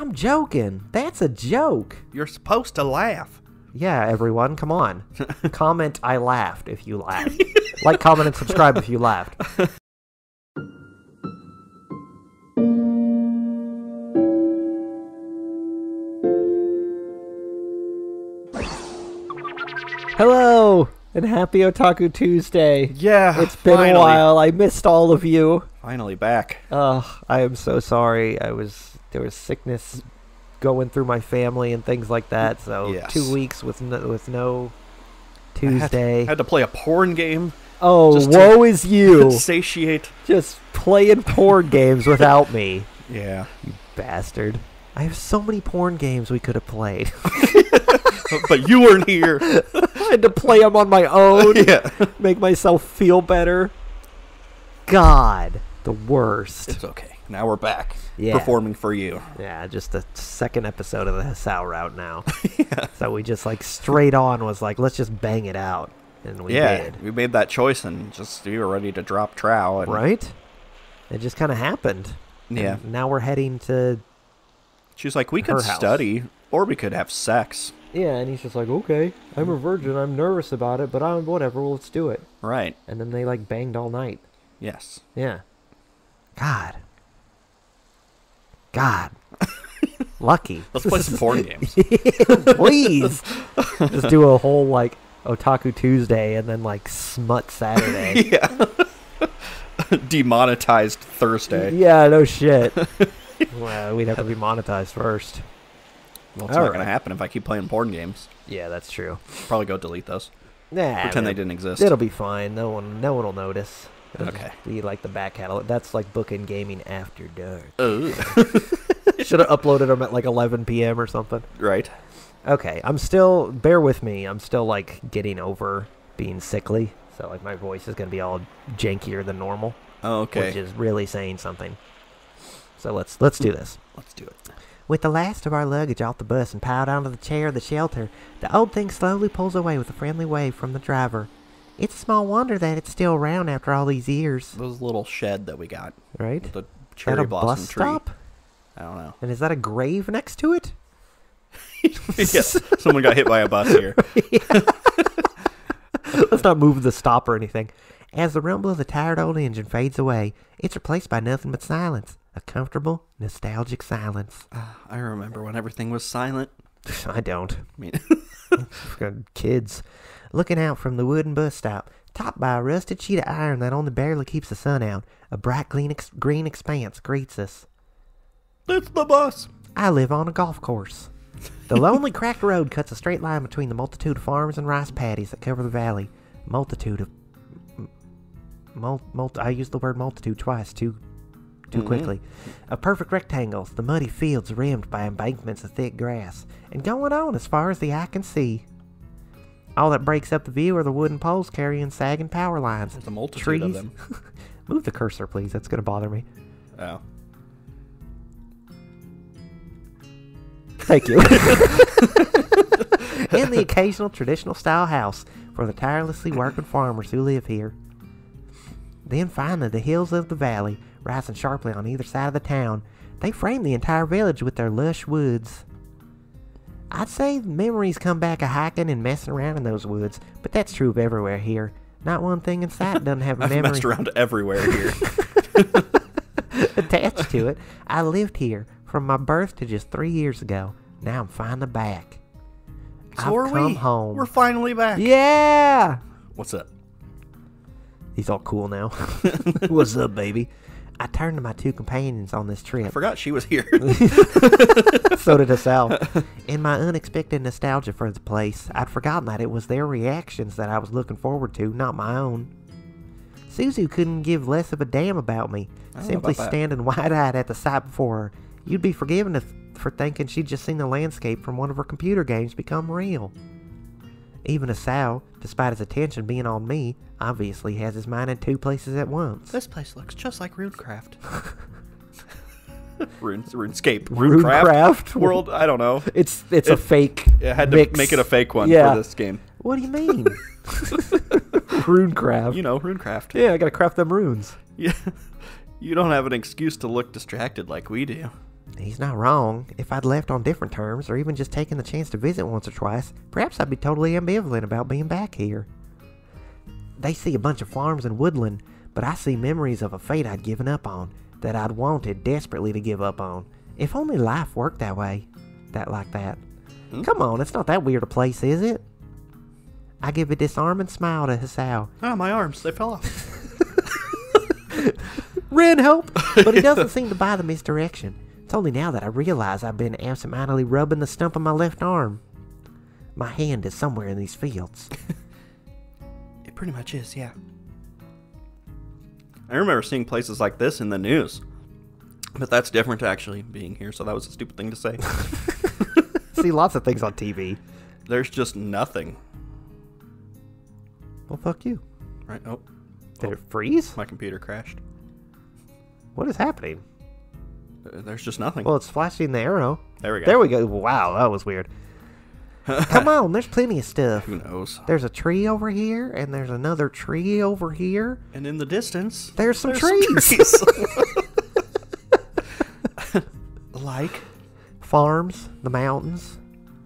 I'm joking. That's a joke. You're supposed to laugh. Yeah, everyone, come on. Comment I laughed if you laughed. Like, comment, and subscribe if you laughed. Hello, and happy Otaku Tuesday. Yeah, it's been finally. a while. I missed all of you. Finally back. I am so sorry. There was sickness going through my family and things like that. So yes. 2 weeks with no Tuesday. I had to play a porn game. Oh, woe is you! Satiate. Just playing porn games without me. Yeah. You bastard. I have so many porn games we could have played. But you weren't here. I had to play them on my own. Yeah. Make myself feel better. God, the worst. It's okay. Now we're back. Yeah. Performing for you. Yeah, just the second episode of the Hisao route now. Yeah. So we just like straight on was like, let's just bang it out. And we did. We made that choice and just we were ready to drop trow. And right? It just kind of happened. Yeah. And now we're heading to... She's like, we could study, or we could have sex. Yeah, and he's just like, okay, I'm a virgin, I'm nervous about it, but I'm whatever, well, let's do it. Right. And then they like banged all night. Yes. Yeah. God. Lucky. Let's play some porn games. Please. Just do a whole like Otaku Tuesday and then like Smut Saturday. Yeah. Demonetized Thursday. Yeah, no shit. Well, we'd have to be monetized first. Well, it's not going to happen if I keep playing porn games. Yeah, that's true. Probably go delete those. Nah, pretend they didn't exist. It'll be fine. No one will notice. It'll okay. Be like the back catalog. That's like Bookend Gaming after dark. Should have uploaded them at like 11 p.m. or something. Right. Okay, bear with me. I'm still like getting over being sickly. So like my voice is going to be all jankier than normal. Oh, okay. Which is really saying something. So let's do this. Let's do it. With the last of our luggage off the bus and piled onto the chair of the shelter, the old thing slowly pulls away with a friendly wave from the driver. It's small wonder that it's still around after all these years. This little shed that we got. Right? With the cherry blossom bus tree. Stop? I don't know. And is that a grave next to it? Yes. Someone got hit by a bus here. Let's not move the stop or anything. As the rumble of the tired old engine fades away, it's replaced by nothing but silence. A comfortable, nostalgic silence. I remember when everything was silent. I don't. I mean, kids. Looking out from the wooden bus stop, topped by a rusted sheet of iron that only barely keeps the sun out, a bright green expanse greets us. It's the bus. I live on a golf course. The lonely cracked road cuts a straight line between the multitude of farms and rice paddies that cover the valley. Multitude of... I used the word multitude twice, too quickly. A perfect rectangles, the muddy fields rimmed by embankments of thick grass, and going on as far as the eye can see. All that breaks up the view are the wooden poles carrying sagging power lines. There's a multitude trees. of them. Move the cursor, please. That's going to bother me. Oh. Thank you. And the occasional traditional style house for the tirelessly working farmers who live here. Then finally the hills of the valley, rising sharply on either side of the town, they frame the entire village with their lush woods. I'd say memories come back of hiking and messing around in those woods, but that's true of everywhere here. Not one thing in sight doesn't have a I've memory. messed around everywhere here. Attached to it, I lived here from my birth to just 3 years ago. Now I'm finally back. So I've come home. We're finally back. Yeah! What's up? He's all cool now. What's up, baby? I turned to my two companions on this I trip. forgot she was here. So did Hisao. In my unexpected nostalgia for the place, I'd forgotten that it was their reactions that I was looking forward to, not my own. Suzu couldn't give less of a damn about me, simply standing wide-eyed at the sight before her. You'd be forgiven for thinking she'd just seen the landscape from one of her computer games become real. Even Hisao, despite his attention being on me, obviously has his mind in two places at once. This place looks just like RuneCraft. RuneScape. RuneCraft? World, I don't know. It's a fake I had to mix. make it a fake one Yeah. for this game. What do you mean? RuneCraft. You know, RuneCraft. Yeah, I gotta craft them runes. Yeah. You don't have an excuse to look distracted like we do. He's not wrong. If I'd left on different terms, or even just taken the chance to visit once or twice, perhaps I'd be totally ambivalent about being back here. They see a bunch of farms and woodland, but I see memories of a fate I'd given up on, that I'd wanted desperately to give up on. If only life worked that way. Like that. Come on, it's not that weird a place, is it? I give a disarming smile to Hisao. Oh, my arms, they fell off. Ren, help! But he doesn't seem to buy the misdirection. It's only now that I realize I've been absentmindedly rubbing the stump of my left arm. My hand is somewhere in these fields. It pretty much is, yeah. I remember seeing places like this in the news. But that's different to actually being here, so that was a stupid thing to say. See lots of things on TV. There's just nothing. Well, fuck you. Right, oh. Did it freeze? My computer crashed. What is happening? There's just nothing. Well, it's flashing the arrow. There we go. There we go. Wow, that was weird. Come on, there's plenty of stuff. Who knows? There's a tree over here, and there's another tree over here. And in the distance, there's some trees. Like? Farms, the mountains.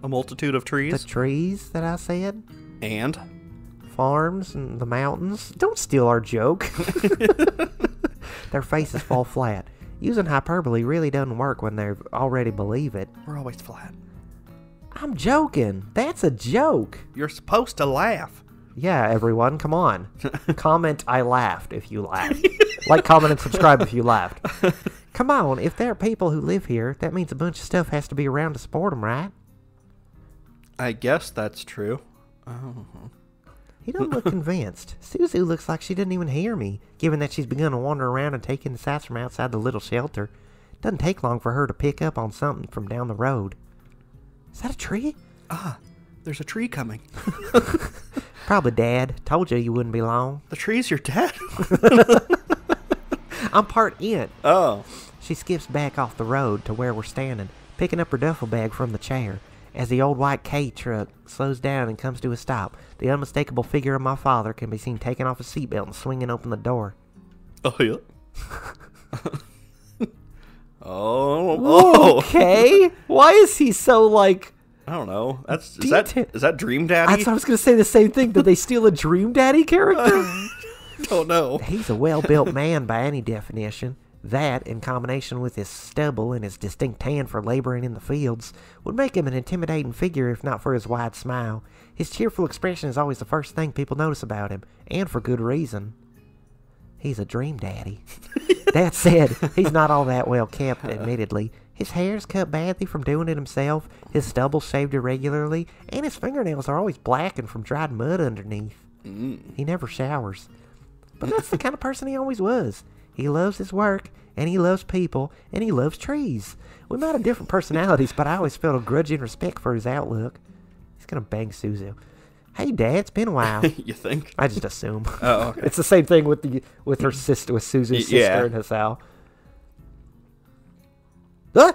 A multitude of trees? The trees that I said. And? Farms and the mountains. Don't steal our joke. Their faces fall flat. Using hyperbole really doesn't work when they already believe it. We're always flat. I'm joking. That's a joke. You're supposed to laugh. Yeah, everyone, come on. Comment I laughed if you laughed. Like, comment, and subscribe if you laughed. Come on, if there are people who live here, that means a bunch of stuff has to be around to support them, right? I guess that's true. Oh. He doesn't look convinced. Suzu looks like she didn't even hear me, given that she's begun to wander around and take in the sights from outside the little shelter. Doesn't take long for her to pick up on something from down the road. Is that a tree? Ah, there's a tree coming. Probably Dad. Told you wouldn't be long. The tree's your dad? I'm part in. Oh. She skips back off the road to where we're standing, picking up her duffel bag from the chair. As the old white K truck slows down and comes to a stop, the unmistakable figure of my father can be seen taking off his seatbelt and swinging open the door. Oh, yeah. Oh. Okay. Why is he so, like... I don't know. Is that Dream Daddy? I was going to say the same thing. Did they steal a Dream Daddy character? Don't know. He's a well-built man by any definition. That, in combination with his stubble and his distinct tan for laboring in the fields, would make him an intimidating figure if not for his wide smile. His cheerful expression is always the first thing people notice about him, and for good reason. He's a dream daddy. That said, he's not all that well kept, admittedly. His hair's cut badly from doing it himself, his stubble's shaved irregularly, and his fingernails are always blackened from dried mud underneath. He never showers. But that's the kind of person he always was. He loves his work, and he loves people, and he loves trees. We might have different personalities, but I always felt a grudging respect for his outlook. He's gonna bang Suzu. Hey, Dad, it's been a while. You think? I just assume. Oh, okay. It's the same thing with her sister, with Suzu's sister and Hisao. Ah!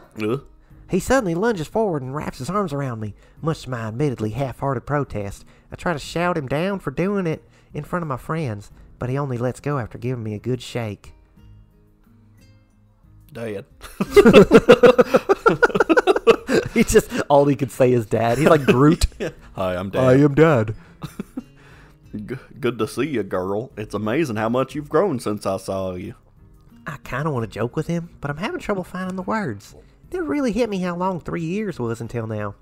He suddenly lunges forward and wraps his arms around me, much to my admittedly half-hearted protest. I try to shout him down for doing it in front of my friends, but he only lets go after giving me a good shake. Dad. He just, all he could say is Dad. He's like Groot. Hi, I'm Dad. I am Dad. Good to see you, girl. It's amazing how much you've grown since I saw you. I kind of want to joke with him, but I'm having trouble finding the words. It never really hit me how long 3 years was until now.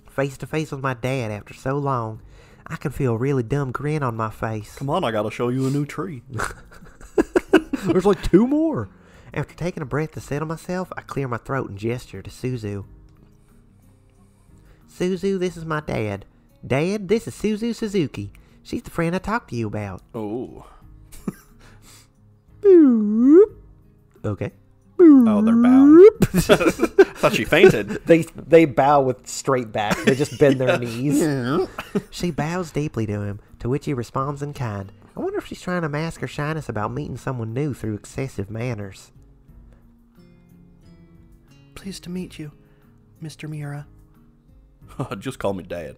Face to face with my dad after so long, I can feel a really dumb grin on my face. Come on, I gotta show you a new tree. There's like 2 more. After taking a breath to settle myself, I clear my throat and gesture to Suzu. Suzu, this is my dad. Dad, this is Suzu Suzuki. She's the friend I talked to you about. Oh. Boop. Okay. Boop. Oh, they're bowing. I thought she fainted. They bow with straight back. They just bend their knees. She bows deeply to him, to which he responds in kind. I wonder if she's trying to mask her shyness about meeting someone new through excessive manners. Pleased to meet you, Mr. Miura. Just call me Dad.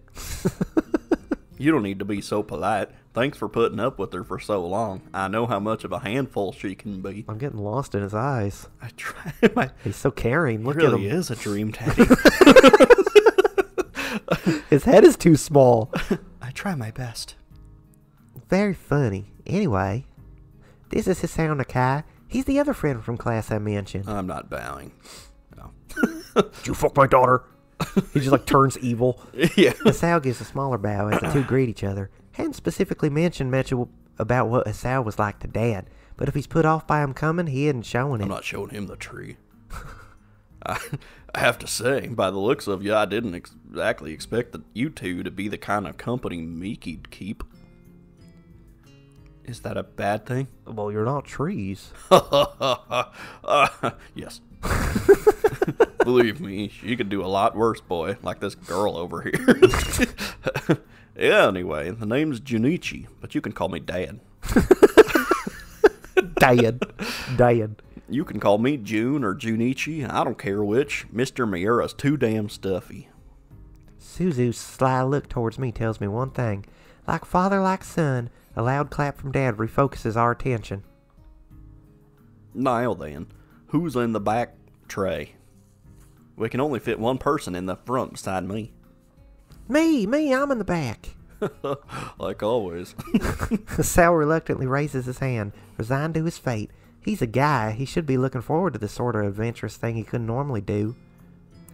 You don't need to be so polite. Thanks for putting up with her for so long. I know how much of a handful she can be. I'm getting lost in his eyes. I try my... He's so caring. Look He at him. really is a dream daddy. His head is too small. I try my best. Very funny. Anyway, this is Hisao and Nakai. He's the other friend from class I mentioned. I'm not bowing. No. Did you fuck my daughter? He just like turns evil. Yeah. Hisao gives a smaller bow as the two greet each other. Hadn't specifically mentioned much about what Hisao was like to Dad, but if he's put off by him coming, he isn't showing it. I'm not showing him the tree. I have to say, by the looks of you, I didn't exactly expect you two to be the kind of company Miki'd keep. Is that a bad thing? Well, you're not trees. Yes. Believe me, she could do a lot worse, boy, like this girl over here. Yeah, anyway, the name's Junichi, but you can call me Dad. Dad. You can call me June or Junichi, I don't care which. Mr. Miura's too damn stuffy. Suzu's sly look towards me tells me one thing. Like father, like son, a loud clap from Dad refocuses our attention. Now then, who's in the back tray? We can only fit one person in the front beside me. Me, I'm in the back. Like always. Sal reluctantly raises his hand, resigned to his fate. He's a guy. He should be looking forward to this sort of adventurous thing he couldn't normally do.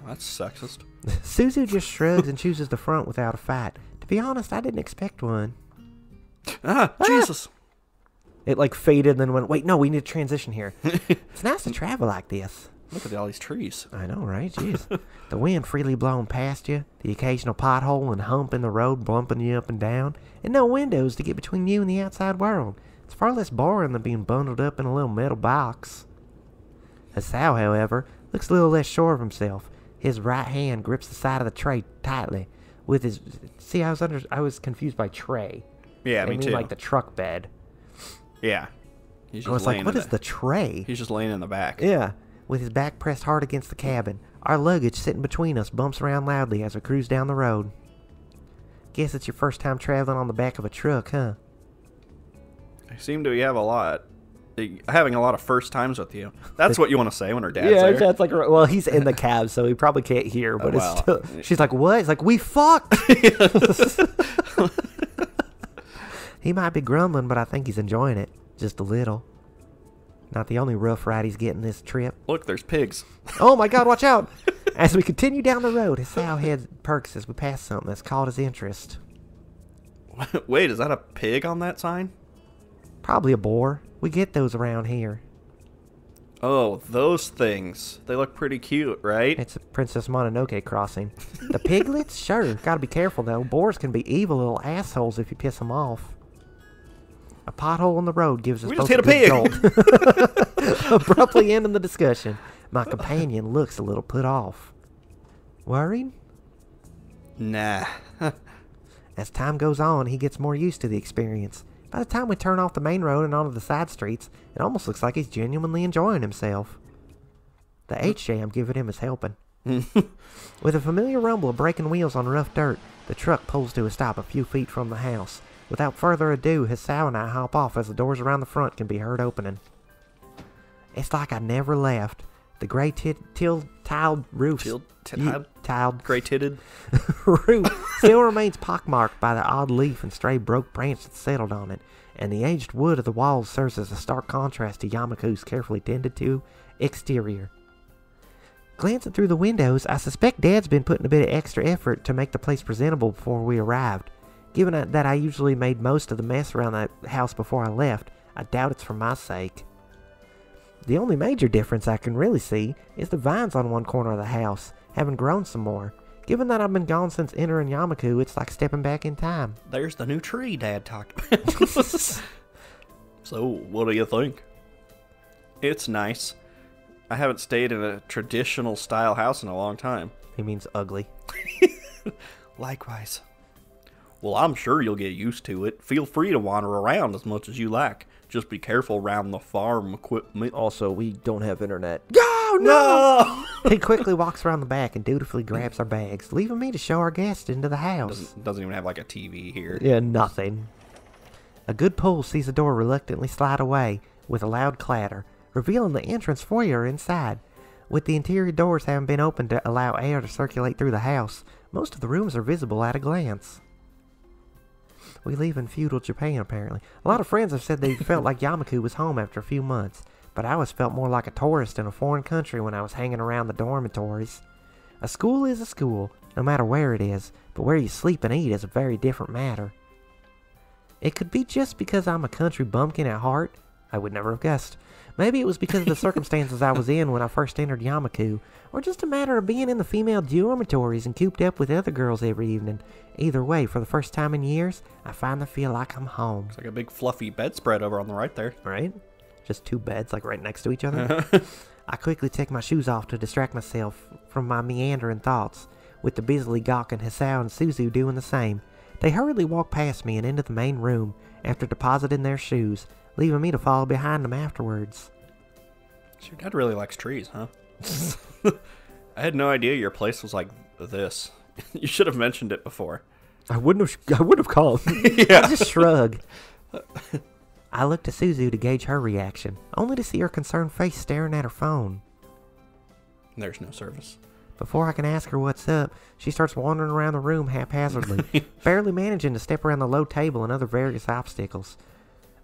That's sexist. Suzu just shrugs and chooses the front without a fight. To be honest, I didn't expect one. Jesus. It like faded and then went, wait, no, we need to transition here. It's nice to travel like this. Look at all these trees. I know, right? Jeez. The wind freely blowing past you, the occasional pothole and hump in the road bumping you up and down, and no windows to get between you and the outside world. It's far less boring than being bundled up in a little metal box. Hisao, however, looks a little less sure of himself. His right hand grips the side of the tray tightly. With his... See, I was confused by tray. Yeah, me too. Like the truck bed. Yeah. He's I was like, what is the tray? He's just laying in the back. Yeah. With his back pressed hard against the cabin, our luggage sitting between us bumps around loudly as we cruise down the road. Guess it's your first time traveling on the back of a truck, huh? I seem to having a lot of first times with you. That's what you want to say when her dad's there. Yeah, that's like, well, he's in the cab, so he probably can't hear, but it's still, she's like, what? He's like, we fucked! He might be grumbling, but I think he's enjoying it. Just a little. Not the only rough ride he's getting this trip. Look, there's pigs. Oh my God, watch out! As we continue down the road, Hisao head perks as we pass something that's caught his interest. Wait, is that a pig on that sign? Probably a boar. We get those around here. Oh, those things. They look pretty cute, right? It's a Princess Mononoke crossing. The piglets? Sure. Gotta be careful, though. Boars can be evil little assholes if you piss them off. A pothole in the road gives us We both just hit a big a jolt. Abruptly ending the discussion. My companion looks a little put off. Worried? Nah. As time goes on, he gets more used to the experience. By the time we turn off the main road and onto the side streets, it almost looks like he's genuinely enjoying himself. The H-Jam giving him his helping. With a familiar rumble of braking wheels on rough dirt, the truck pulls to a stop a few feet from the house. Without further ado, Hisao and I hop off as the doors around the front can be heard opening. It's like I never left. The gray tiled roof Gray-titted? roof still remains pockmarked by the odd leaf and stray broke branch that settled on it, and the aged wood of the walls serves as a stark contrast to Yamaku's carefully tended to exterior. Glancing through the windows, I suspect Dad's been putting a bit of extra effort to make the place presentable before we arrived. Given that I usually made most of the mess around the house before I left, I doubt it's for my sake. The only major difference I can really see is the vines on one corner of the house, having grown some more. Given that I've been gone since entering Yamaku, it's like stepping back in time. There's the new tree Dad talked about. So, what do you think? It's nice. I haven't stayed in a traditional style house in a long time. He means ugly. Likewise. Well, I'm sure you'll get used to it. Feel free to wander around as much as you like. Just be careful around the farm equipment. Also, we don't have internet. Go! Oh, no! He quickly walks around the back and dutifully grabs our bags, leaving me to show our guests into the house. Doesn't even have like a TV here. Yeah, nothing. A good pull sees the door reluctantly slide away with a loud clatter, revealing the entrance foyer inside. With the interior doors having been opened to allow air to circulate through the house, most of the rooms are visible at a glance. We live in feudal Japan, apparently. A lot of friends have said they felt like Yamaku was home after a few months, but I always felt more like a tourist in a foreign country when I was hanging around the dormitories. A school is a school, no matter where it is, but where you sleep and eat is a very different matter. It could be just because I'm a country bumpkin at heart. I would never have guessed. Maybe it was because of the circumstances I was in when I first entered Yamaku, or just a matter of being in the female dormitories and cooped up with other girls every evening. Either way, for the first time in years, I finally feel like I'm home. It's like a big fluffy bedspread over on the right there. Right? Just two beds, like right next to each other. I quickly take my shoes off to distract myself from my meandering thoughts, with the busily gawking Hisao and Suzu doing the same. They hurriedly walk past me and into the main room after depositing their shoes, leaving me to follow behind them afterwards. So your dad really likes trees, huh? I had no idea your place was like this. You should have mentioned it before. I wouldn't have called. Yeah. I just shrug. I looked at Suzu to gauge her reaction, only to see her concerned face staring at her phone. There's no service. Before I can ask her what's up, she starts wandering around the room haphazardly, barely managing to step around the low table and other various obstacles.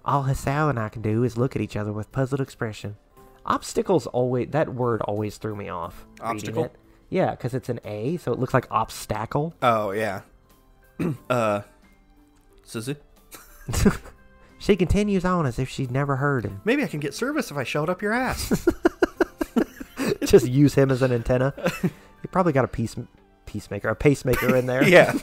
All Hisao and I can do is look at each other with puzzled expression. Obstacles that word always threw me off. Obstacle? Yeah, because it's an A, so it looks like obstacle. Oh, yeah. Suzu? She continues on as if she'd never heard him. Maybe I can get service if I showed up your ass. Just use him as an antenna. You probably got a pacemaker in there. Yeah.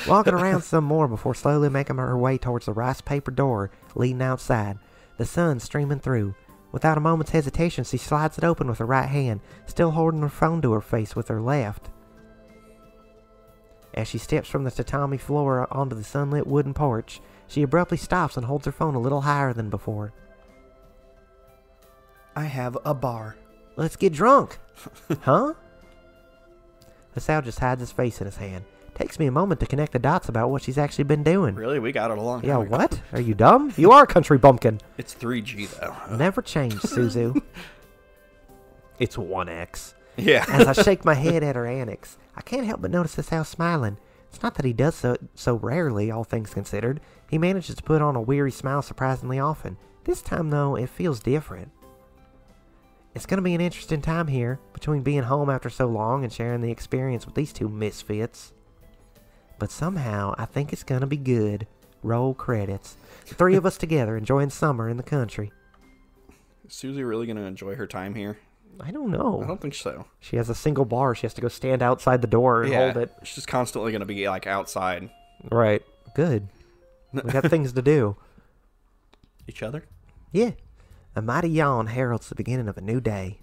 Walking around some more before slowly making her way towards the rice paper door leading outside, the sun streaming through. Without a moment's hesitation, she slides it open with her right hand, still holding her phone to her face with her left. As she steps from the tatami floor onto the sunlit wooden porch, she abruptly stops and holds her phone a little higher than before. I have a bar. Let's get drunk. Huh? Hisao just hides his face in his hand. Takes me a moment to connect the dots about what she's actually been doing. Really? We got it along. Yeah, what? Are you dumb? You are a country bumpkin. It's 3G, though. Never change, Suzu. It's 1X. Yeah. As I shake my head at her annex, I can't help but notice Hisao smiling. It's not that he does so rarely, all things considered. He manages to put on a weary smile surprisingly often. This time, though, it feels different. It's going to be an interesting time here, between being home after so long and sharing the experience with these two misfits. But somehow, I think it's going to be good. Roll credits. The three of us together enjoying summer in the country. Is Susie really going to enjoy her time here? I don't know. I don't think so. She has a single bar. She has to go stand outside the door and hold it. She's constantly going to be, like, outside. Right. Good. We got things to do. Each other? Yeah. A mighty yawn heralds the beginning of a new day.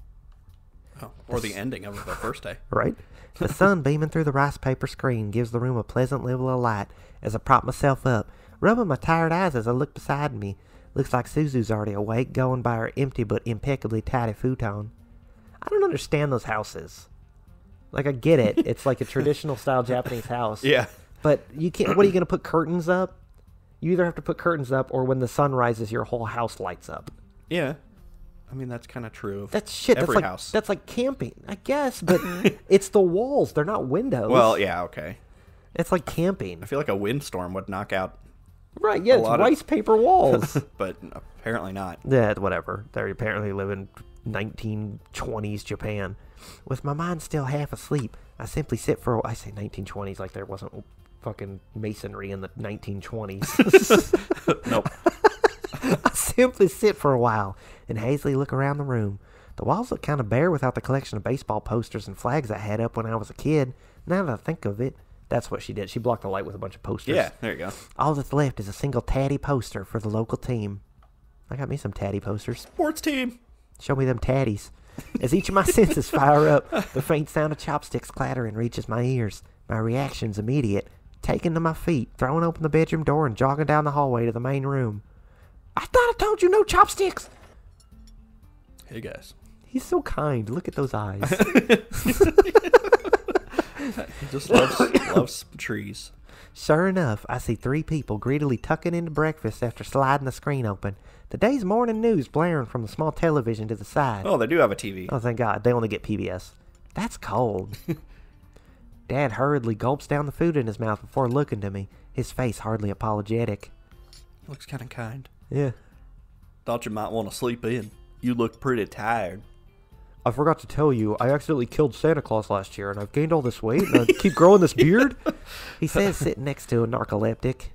Oh, or the ending of the first day. Right? The sun beaming through the rice paper screen gives the room a pleasant level of light as I prop myself up, rubbing my tired eyes as I look beside me. Looks like Suzu's already awake, going by her empty but impeccably tidy futon. I don't understand those houses. Like, I get it. It's like a traditional style Japanese house. Yeah. But you can't. What are you going to put curtains up? You either have to put curtains up, or when the sun rises, your whole house lights up. Yeah. I mean, that's kind of true of That's shit. every That's like house. That's like camping, I guess. But it's the walls. They're not windows. Well, yeah, okay. It's like camping. I feel like a windstorm would knock out, Right, yeah, it's rice paper walls. but apparently not. Yeah, whatever. They apparently live in 1920s Japan. With my mind still half asleep, I simply sit for I say 1920s like there wasn't fucking masonry in the 1920s. Nope. I simply sit for a while and hazily look around the room. The walls look kind of bare without the collection of baseball posters and flags I had up when I was a kid. Now that I think of it, that's what she did. She blocked the light with a bunch of posters. Yeah, there you go. All that's left is a single tatty poster for the local team. I got me some tatty posters. Sports team. Show me them tatties. As each of my senses fire up, the faint sound of chopsticks clattering reaches my ears. My reaction's immediate. Taking to my feet, throwing open the bedroom door and jogging down the hallway to the main room. I thought I told you no chopsticks! Hey, guys. He's so kind. Look at those eyes. He just loves trees. Sure enough, I see 3 people greedily tucking into breakfast after sliding the screen open. The day's morning news blaring from the small television to the side. Oh, they do have a TV. Oh, thank God. They only get PBS. That's cold. Dad hurriedly gulps down the food in his mouth before looking to me, his face hardly apologetic. Looks kind of kind. Yeah. Thought you might want to sleep in. You look pretty tired. I forgot to tell you, I accidentally killed Santa Claus last year, and I've gained all this weight, and I keep growing this beard. He says, sitting next to a narcoleptic.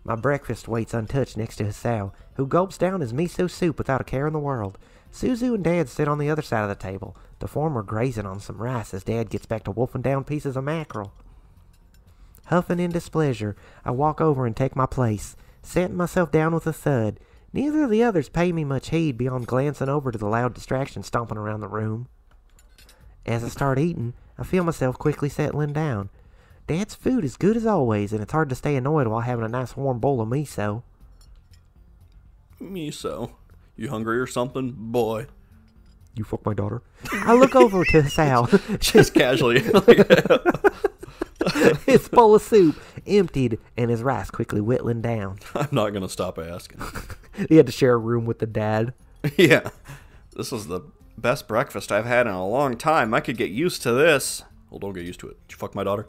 My breakfast waits untouched next to Hisao, who gulps down his miso soup without a care in the world. Suzu and Dad sit on the other side of the table, the former grazing on some rice as Dad gets back to wolfing down pieces of mackerel. Huffing in displeasure, I walk over and take my place, setting myself down with a thud. Neither of the others pay me much heed beyond glancing over to the loud distraction stomping around the room. As I start eating, I feel myself quickly settling down. Dad's food is good as always, and it's hard to stay annoyed while having a nice warm bowl of miso. Miso? You hungry or something, boy? You fuck my daughter? I look over to Hisao. Just casually. His bowl of soup emptied and his rice quickly whittling down. I'm not going to stop asking. He had to share a room with the dad. Yeah. This is the best breakfast I've had in a long time. I could get used to this. Well, don't get used to it. Did you fuck my daughter?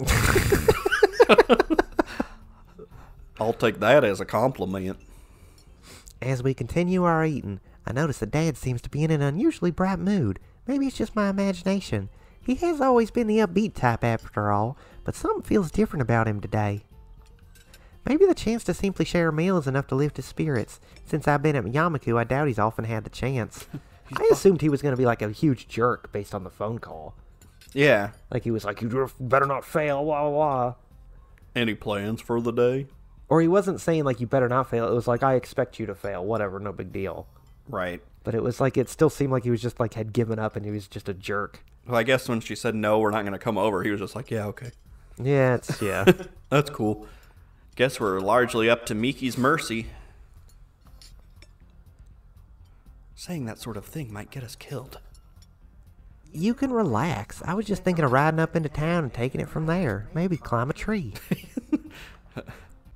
I'll take that as a compliment. As we continue our eating, I notice that Dad seems to be in an unusually bright mood. Maybe it's just my imagination. He has always been the upbeat type after all, but something feels different about him today. Maybe the chance to simply share a meal is enough to lift his spirits. Since I've been at Yamaku, I doubt he's often had the chance. I assumed he was going to be like a huge jerk based on the phone call. Yeah. Like he was like, you better not fail, blah, blah, blah. Any plans for the day? Or he wasn't saying like, you better not fail. It was like, I expect you to fail, whatever, no big deal. Right. But it was like, it still seemed like he was just like, had given up and he was just a jerk. Well, I guess when she said, no, we're not going to come over, he was just like, yeah, okay. Yeah, yeah. That's cool. Guess we're largely up to Miki's mercy. Saying that sort of thing might get us killed. You can relax. I was just thinking of riding up into town and taking it from there. Maybe climb a tree.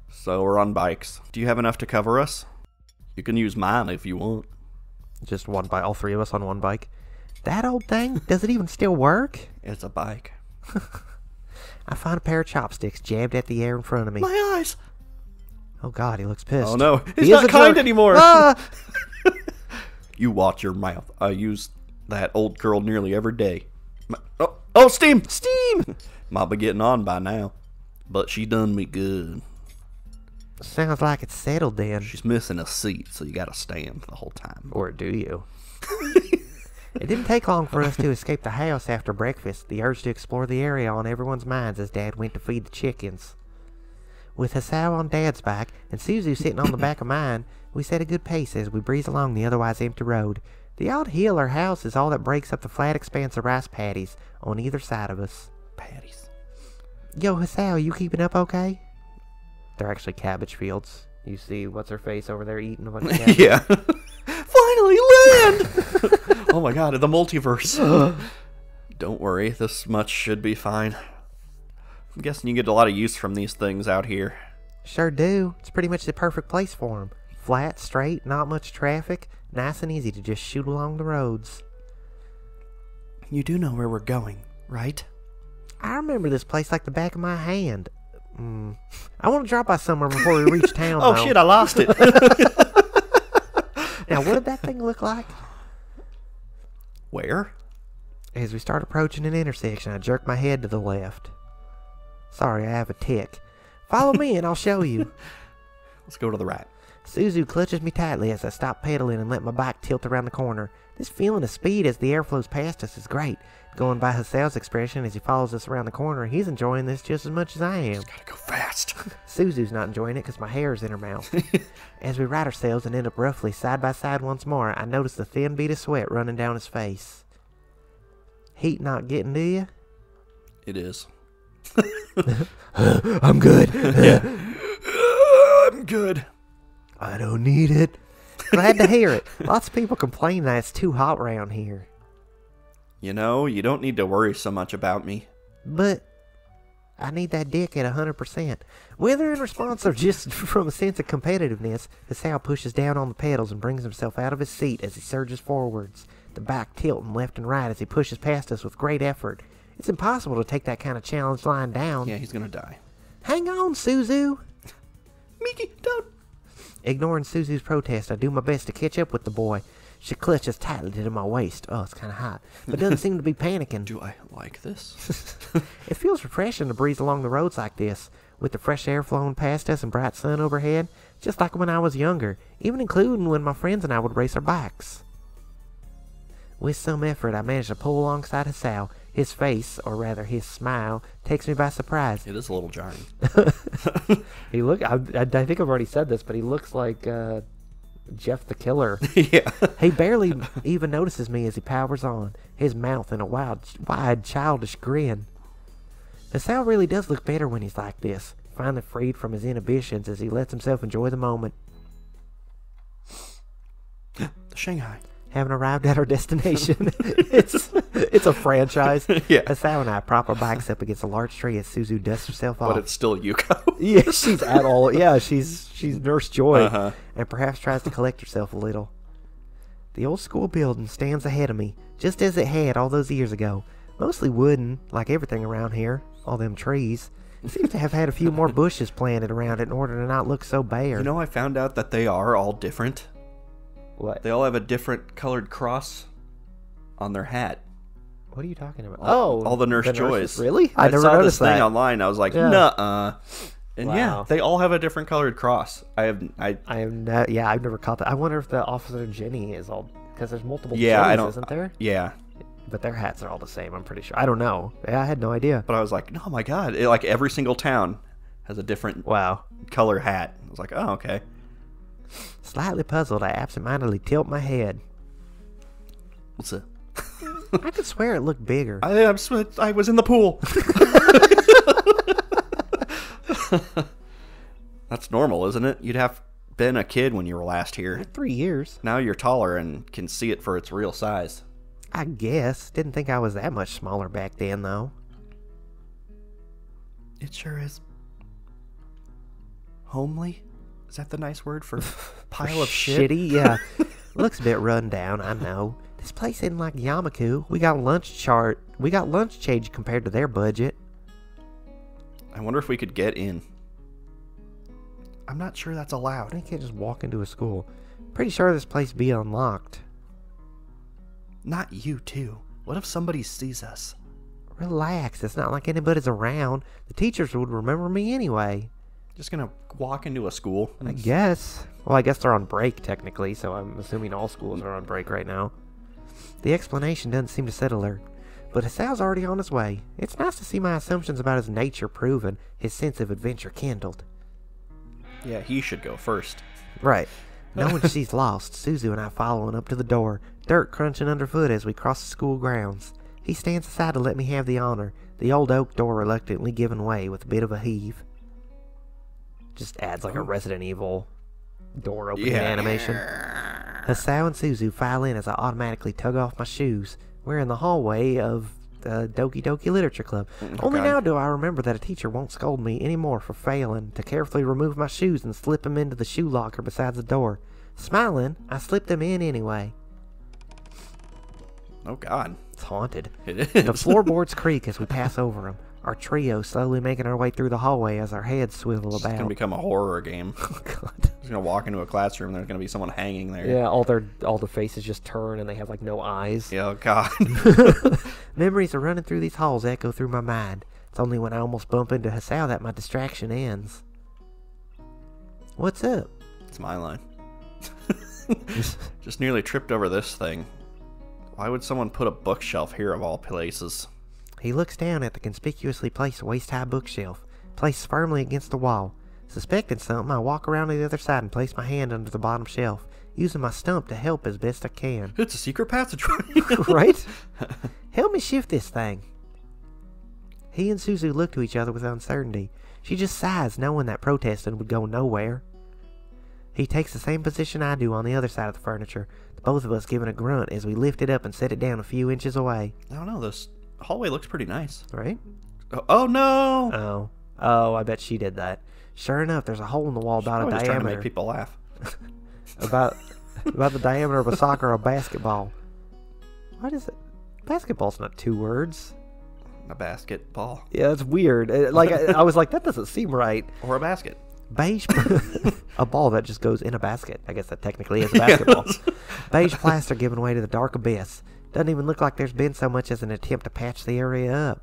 So we're on bikes. Do you have enough to cover us? You can use mine if you want. Just one bike, all 3 of us on one bike. That old thing? Does it even still work? It's a bike. I find a pair of chopsticks jabbed at the air in front of me. My eyes! Oh God, he looks pissed. Oh no, he's He is not a kind jerk. anymore! Ah! You watch your mouth. I use that old girl nearly every day. Oh, steam! Steam! Might be getting on by now. But she done me good. Sounds like it's settled then. She's missing a seat, so you gotta stand the whole time. Or do you? It didn't take long for us to escape the house after breakfast, the urge to explore the area on everyone's minds as Dad went to feed the chickens. With Hisao on Dad's bike and Suzu sitting on the back of mine, we set a good pace as we breezed along the otherwise empty road. The odd hill or house is all that breaks up the flat expanse of rice paddies on either side of us. Patties. Yo, Hisao, you keeping up okay? They're actually cabbage fields. You see what's-her-face over there eating a bunch of cabbage? Yeah. Finally, land! Oh my God, the multiverse. Don't worry, this much should be fine. I'm guessing you get a lot of use from these things out here. Sure do. It's pretty much the perfect place for them. Flat, straight, not much traffic, nice and easy to just shoot along the roads. You do know where we're going, right? I remember this place like the back of my hand. I want to drop by somewhere before we reach town, Oh though. shit, I lost it. Now, what did that thing look like? Where? As we start approaching an intersection, I jerk my head to the left. Sorry, I have a tick. Follow me and I'll show you. Let's go to the right. Suzu clutches me tightly as I stop pedaling and let my bike tilt around the corner. This feeling of speed as the air flows past us is great. Going by Hisao's expression as he follows us around the corner, he's enjoying this just as much as I am. Just gotta go fast. Suzu's not enjoying it because my hair is in her mouth. As we right ourselves and end up roughly side by side once more, I notice the thin bead of sweat running down his face. Heat not getting to you? It is. I'm good. I'm good. I don't need it. Glad to hear it. Lots of people complain that it's too hot around here. You know, you don't need to worry so much about me. But I need that dick at 100%. Whether in response or just from a sense of competitiveness, Hisao pushes down on the pedals and brings himself out of his seat as he surges forwards, the bike tilting left and right as he pushes past us with great effort. It's impossible to take that kind of challenge lying down. Yeah, he's gonna die. Hang on, Suzu! Miki, don't! Ignoring Suzu's protest, I do my best to catch up with the boy. She clutches tightly to my waist. Oh, it's kind of hot. But doesn't seem to be panicking. Do I like this? It feels refreshing to breeze along the roads like this, with the fresh air flowing past us and bright sun overhead, just like when I was younger, even including when my friends and I would race our bikes. With some effort, I managed to pull alongside Hisao. His face, or rather his smile, takes me by surprise. It is a little jarring. I think I've already said this, but he looks like Jeff the Killer. Yeah. He barely even notices me as he powers on, his mouth in a wide, childish grin. Hisao really does look better when he's like this, finally freed from his inhibitions as he lets himself enjoy the moment. Shanghai. Having arrived at our destination, it's a franchise. Yeah. Hisao and I prop our bikes up against a large tree as Suzu dusts herself off. But it's still Yuko. Yeah, she's at all. Yeah, she's Nurse Joy, Uh-huh. and perhaps tries to collect herself a little. The old school building stands ahead of me, just as it had all those years ago. Mostly wooden, like everything around here. All them trees. It seems to have had a few more bushes planted around it in order to not look so bare. You know, I found out that they are all different. What? They all have a different colored cross on their hat. What are you talking about? All the Nurse nurses? Joys. Really? I never saw noticed this thing that. online. I was like, Yeah. nuh-uh. And Wow. yeah, they all have a different colored cross. I've never caught that. I wonder if the Officer Jenny is all, because there's multiple Jennies, isn't there? Yeah. But their hats are all the same, I'm pretty sure. I don't know. Yeah, I had no idea. But I was like, oh my god. Like every single town has a different Wow. color hat. I was like, oh, okay. Slightly puzzled, I absentmindedly tilt my head. What's it? I could swear it looked bigger. I was in the pool. That's normal, isn't it? You'd have been a kid when you were last here. 3 years. Now you're taller and can see it for its real size. I guess. Didn't think I was that much smaller back then, though. It sure is. Homely? Is that the nice word for pile of shit? Shitty, yeah. Looks a bit run down, I know. This place isn't like Yamaku. We got lunch change compared to their budget. I wonder if we could get in. I'm not sure that's allowed. I can't just walk into a school. Pretty sure this place be unlocked. Not you, too. What if somebody sees us? Relax, it's not like anybody's around. The teachers would remember me anyway. Just gonna walk into a school? I guess. Well, I guess they're on break, technically, so I'm assuming all schools are on break right now. The explanation doesn't seem to settle her, but Hisao's already on his way. It's nice to see my assumptions about his nature proven, his sense of adventure kindled. Yeah, he should go first. Right. Knowing she's lost, Suzu and I following up to the door, dirt crunching underfoot as we cross the school grounds. He stands aside to let me have the honor, the old oak door reluctantly giving way with a bit of a heave. Just adds like a Resident Evil door opening animation. Hisao and Suzu file in as I automatically tug off my shoes. We're in the hallway of the Doki Doki Literature Club. Only now do I remember that a teacher won't scold me anymore for failing to carefully remove my shoes and slip them into the shoe locker beside the door. Smiling, I slip them in anyway. Oh god. It's haunted. It is. The floorboards creak as we pass over them. Our trio slowly making our way through the hallway as our heads swivel about. It's gonna become a horror game. Oh god. He's gonna walk into a classroom and there's gonna be someone hanging there. Yeah, all the faces just turn and they have like no eyes. Yeah, oh god. Memories of running through these halls echo through my mind. It's only when I almost bump into Hisao that my distraction ends. What's up? It's my line. Just nearly tripped over this thing. Why would someone put a bookshelf here of all places? He looks down at the conspicuously placed waist-high bookshelf, placed firmly against the wall. Suspecting something, I walk around to the other side and place my hand under the bottom shelf, using my stump to help as best I can. It's a secret passageway. Right? Help me shift this thing. He and Suzu look to each other with uncertainty. She just sighs, knowing that protesting would go nowhere. He takes the same position I do on the other side of the furniture, both of us giving a grunt as we lift it up and set it down a few inches away. I don't know, this hallway looks pretty nice. Right? Oh no! Oh, I bet she did that. Sure enough, there's a hole in the wall about a Just trying to diameter. make people laugh. about the diameter of a soccer or a basketball. What is it? Basketball's not 2 words. A basketball. Yeah, it's weird. I was like, that doesn't seem right. Or a basket. Beige, a ball that just goes in a basket. I guess that technically is a basketball. Beige plaster giving way to the dark abyss. Doesn't even look like there's been so much as an attempt to patch the area up.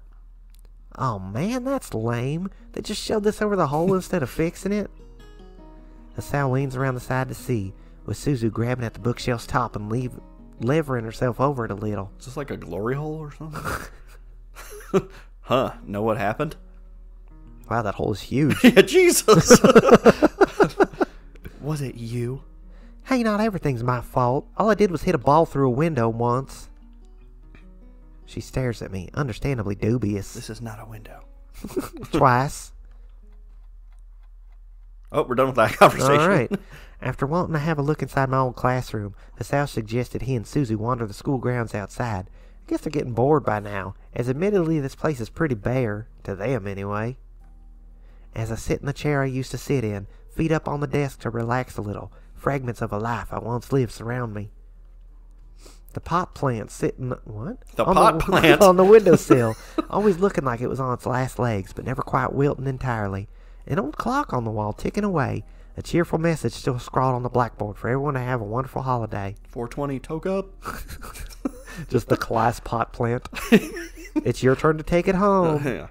Oh man, that's lame. They just shoved this over the hole instead of fixing it. Hisao leans around the side to see, with Suzu grabbing at the bookshelf's top and levering herself over it a little. Is this like a glory hole or something? Huh, know what happened? Wow, that hole is huge. Yeah, Jesus! Was it you? Hey, not everything's my fault. All I did was hit a ball through a window once. She stares at me, understandably dubious. This is not a window. Twice. Oh, we're done with that conversation. All right. After wanting to have a look inside my old classroom, Hisao suggested he and Suzu wander the school grounds outside. I guess they're getting bored by now, as admittedly this place is pretty bare, to them anyway. As I sit in the chair I used to sit in, feet up on the desk to relax a little, fragments of a life I once lived surround me. The pot plant sitting... What? The pot plant? On the windowsill, always looking like it was on its last legs, but never quite wilting entirely. An old clock on the wall ticking away, a cheerful message still scrawled on the blackboard for everyone to have a wonderful holiday. 420 toke up. Just the class pot plant. It's your turn to take it home. Yeah.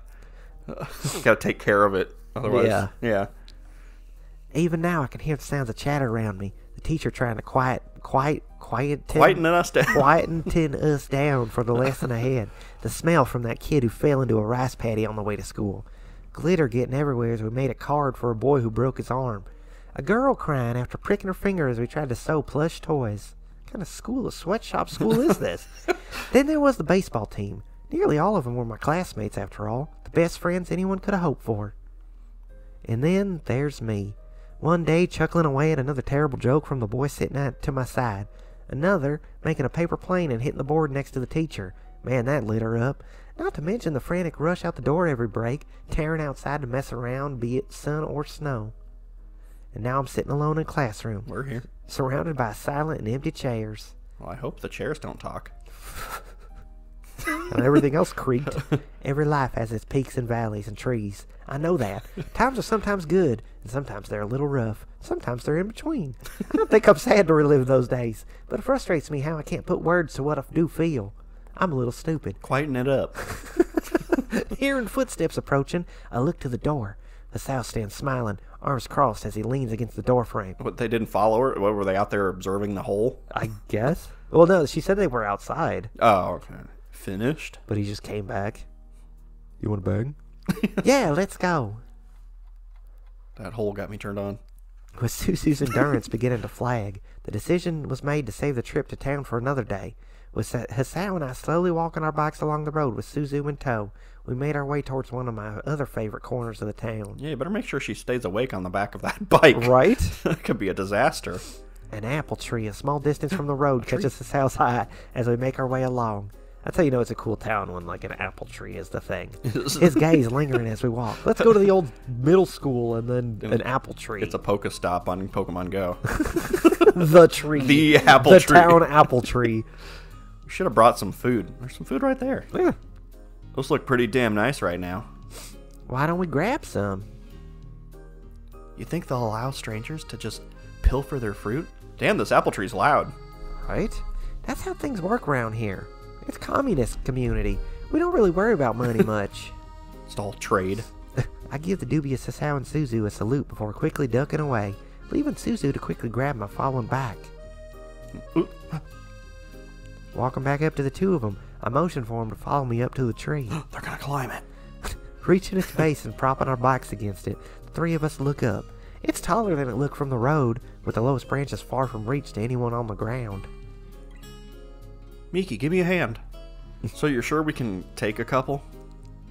Gotta take care of it. Otherwise, yeah. Even now I can hear the sounds of chatter around me. The teacher trying to Quieten us down. quieting us down for the lesson ahead. The smell from that kid who fell into a rice paddy on the way to school. Glitter getting everywhere as we made a card for a boy who broke his arm. A girl crying after pricking her finger as we tried to sew plush toys. What kind of sweatshop school is this? Then there was the baseball team. Nearly all of them were my classmates after all. The best friends anyone could have hoped for. And then there's me. One day chuckling away at another terrible joke from the boy sitting to my side. Another making a paper plane and hitting the board next to the teacher. Man, that lit her up. Not to mention the frantic rush out the door every break, tearing outside to mess around, be it sun or snow. And now I'm sitting alone in a classroom. We're here. Surrounded by silent and empty chairs. Well, I hope the chairs don't talk. And everything else creaked. Every life has its peaks and valleys and trees. I know that. Times are sometimes good, and sometimes they're a little rough. Sometimes they're in between. I don't think I'm sad to relive those days, but it frustrates me how I can't put words to what I do feel. I'm a little stupid. Quieten it up. Hearing footsteps approaching, I look to the door. Hisao stands smiling, arms crossed as he leans against the doorframe. What, they didn't follow her? What, were they out there observing the hole? I guess. Well, no, she said they were outside. Oh, okay. Finished? But he just came back. You want a bag? Yeah, let's go. That hole got me turned on. With Suzu's endurance beginning to flag, the decision was made to save the trip to town for another day. With Hisao and I slowly walking our bikes along the road with Suzu in tow, we made our way towards one of my other favorite corners of the town. Yeah, you better make sure she stays awake on the back of that bike. Right? That could be a disaster. An apple tree a small distance from the road catches Hisao's eye as we make our way along. That's how you know it's a cool town when, like, an apple tree is the thing. His gaze lingering as we walk. Let's go to the old middle school and then an apple tree. It's a Pokestop on Pokemon Go. The tree. The apple tree. The town apple tree. We should have brought some food. There's some food right there. Yeah. Those look pretty damn nice right now. Why don't we grab some? You think they'll allow strangers to just pilfer their fruit? Damn, this apple tree's loud. Right? That's how things work around here. It's communist community. We don't really worry about money much. It's all trade. I give the dubious Hisao and Suzu a salute before quickly ducking away, leaving Suzu to quickly grab my fallen back. Walking back up to the two of them, I motion for them to follow me up to the tree. They're gonna climb it. Reaching its base and propping our bikes against it, the three of us look up. It's taller than it looked from the road, with the lowest branches far from reach to anyone on the ground. Miki, give me a hand. So you're sure we can take a couple?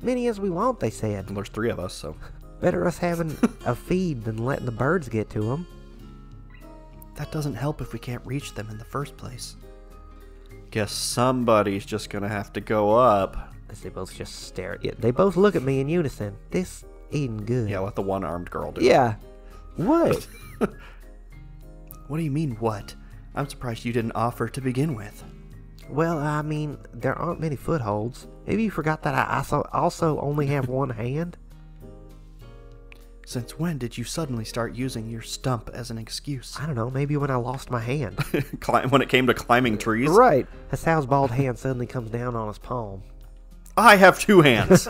Many as we want, they said. Well, there's 3 of us, so. Better us having a feed than letting the birds get to them. that doesn't help if we can't reach them in the first place. Guess somebody's just gonna have to go up. As they both just stare at you. They both look at me in unison. This ain't good. Yeah, let the one-armed girl do it. Yeah. What? What do you mean, what? I'm surprised you didn't offer to begin with. Well, I mean, there aren't many footholds. Maybe you forgot that I also only have one hand? Since when did you suddenly start using your stump as an excuse? I don't know, maybe when I lost my hand. When it came to climbing trees? Right. Hisao's bald hand suddenly comes down on his palm. I have 2 hands.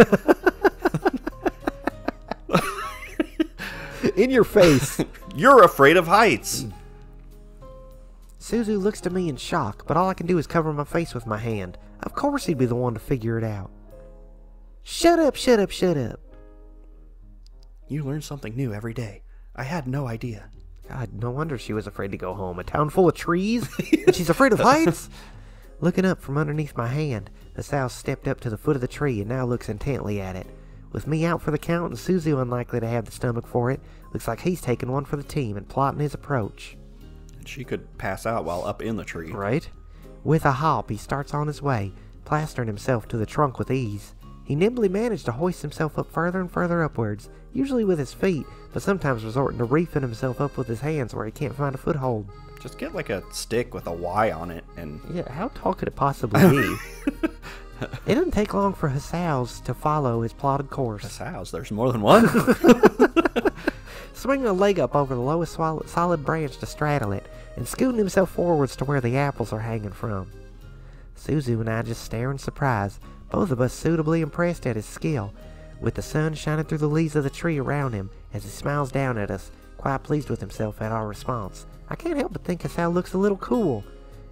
In your face. You're afraid of heights. Suzu looks to me in shock, but all I can do is cover my face with my hand. Of course he'd be the one to figure it out. Shut up, shut up, shut up. You learn something new every day. I had no idea. God, no wonder she was afraid to go home. A town full of trees? And she's afraid of heights? Looking up from underneath my hand, Hisao stepped up to the foot of the tree and now looks intently at it. With me out for the count and Suzu unlikely to have the stomach for it, looks like he's taking one for the team and plotting his approach. And she could pass out while up in the tree. Right? With a hop, he starts on his way, plastering himself to the trunk with ease. He nimbly managed to hoist himself up further and further upwards, usually with his feet, but sometimes resorting to reefing himself up with his hands where he can't find a foothold. Just get like a stick with a Y on it and... Yeah, how tall could it possibly be? It doesn't take long for Hisao's to follow his plotted course. Hisao's? There's more than one? Swinging a leg up over the lowest solid branch to straddle it, and scooting himself forwards to where the apples are hanging from. Suzu and I just stare in surprise, both of us suitably impressed at his skill, with the sun shining through the leaves of the tree around him as he smiles down at us, quite pleased with himself at our response. I can't help but think Hisao looks a little cool.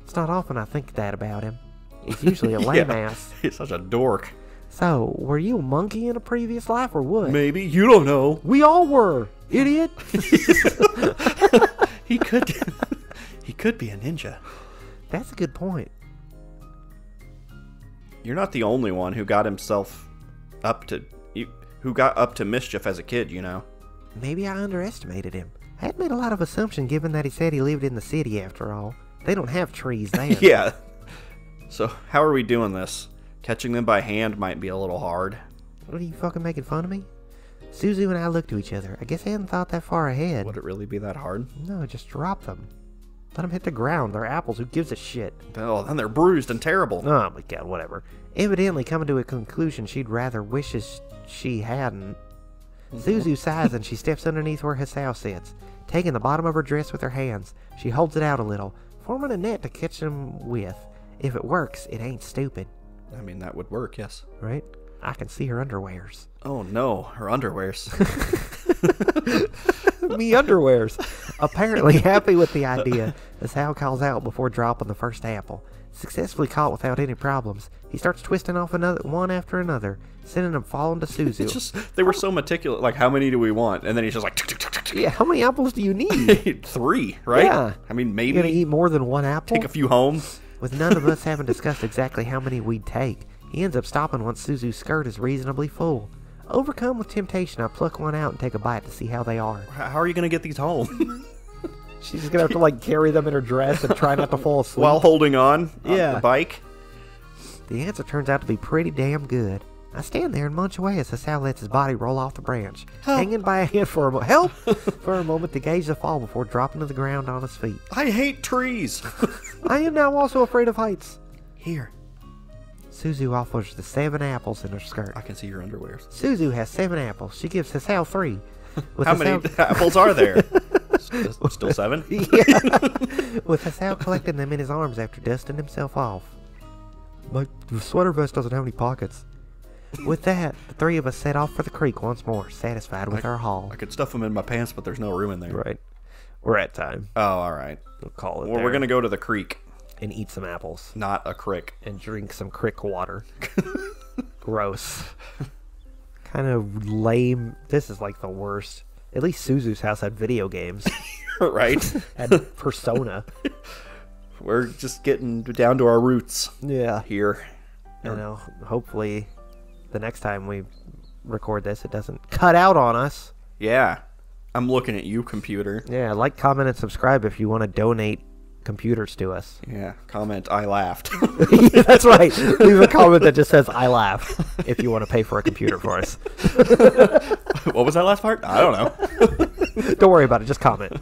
It's not often I think that about him. He's usually a lame ass. He's such a dork. So, were you a monkey in a previous life or what? Maybe. You don't know. We all were, idiot. He could... he could be a ninja. That's a good point. You're not the only one who got himself up to... who got up to mischief as a kid, you know. Maybe I underestimated him. I had made a lot of assumption given that he said he lived in the city after all. They don't have trees there. Yeah. So, how are we doing this? Catching them by hand might be a little hard. What, are you fucking making fun of me? Suzu and I looked to each other. I guess I hadn't thought that far ahead. Would it really be that hard? No, just drop them. Let them hit the ground. They're apples. Who gives a shit? Oh, then they're bruised and terrible. Oh my god, whatever. Evidently coming to a conclusion she'd rather wishes she hadn't. Suzu sighs and she steps underneath where Hisao sits. Taking the bottom of her dress with her hands, she holds it out a little, forming a net to catch them with. If it works, it ain't stupid. I mean, that would work, yes. Right? I can see her underwears. Oh no, her underwears. Me underwears. Apparently happy with the idea, Hisao calls out before dropping the first apple. Successfully caught without any problems, he starts twisting off one after another, sending them falling to Suzu. They were so meticulous. Like, how many do we want? And then he's just like... Yeah, how many apples do you need? 3, right? Yeah. I mean, maybe... You gonna eat more than one apple? Take a few home? With none of us having discussed exactly how many we'd take, he ends up stopping once Suzu's skirt is reasonably full. Overcome with temptation, I pluck one out and take a bite to see how they are. How are you going to get these home? She's just going to have to, like, carry them in her dress and try not to fall asleep. While holding on the bike? The answer turns out to be pretty damn good. I stand there and munch away as Hisao lets his body roll off the branch, hanging by a hand for a moment to gauge the fall before dropping to the ground on his feet. I hate trees! I am now also afraid of heights. Here. Suzu offers the 7 apples in her skirt. I can see your underwears. Suzu has 7 apples. She gives Hisao 3. How many apples are there? Still 7? Yeah. With Hisao collecting them in his arms after dusting himself off. My sweater vest doesn't have any pockets. With that, the 3 of us set off for the creek once more, satisfied with our haul. I could stuff them in my pants, but there's no room in there. Right. We're at time. Oh, alright. We'll call it Well, we're going to go to the creek. And eat some apples. Not a crick. And drink some crick water. Gross. Kind of lame. This is like the worst. At least Suzu's house had video games. Right? Had Persona. We're just getting down to our roots. Yeah. Here. You know, hopefully the next time we record this, it doesn't cut out on us. Yeah. I'm looking at you, computer. Yeah, like, comment, and subscribe if you want to donate computers to us. Yeah, comment, I laughed. That's right. Leave a comment that just says, I laugh, if you want to pay for a computer for us. What was that last part? I don't know. Don't worry about it. Just comment.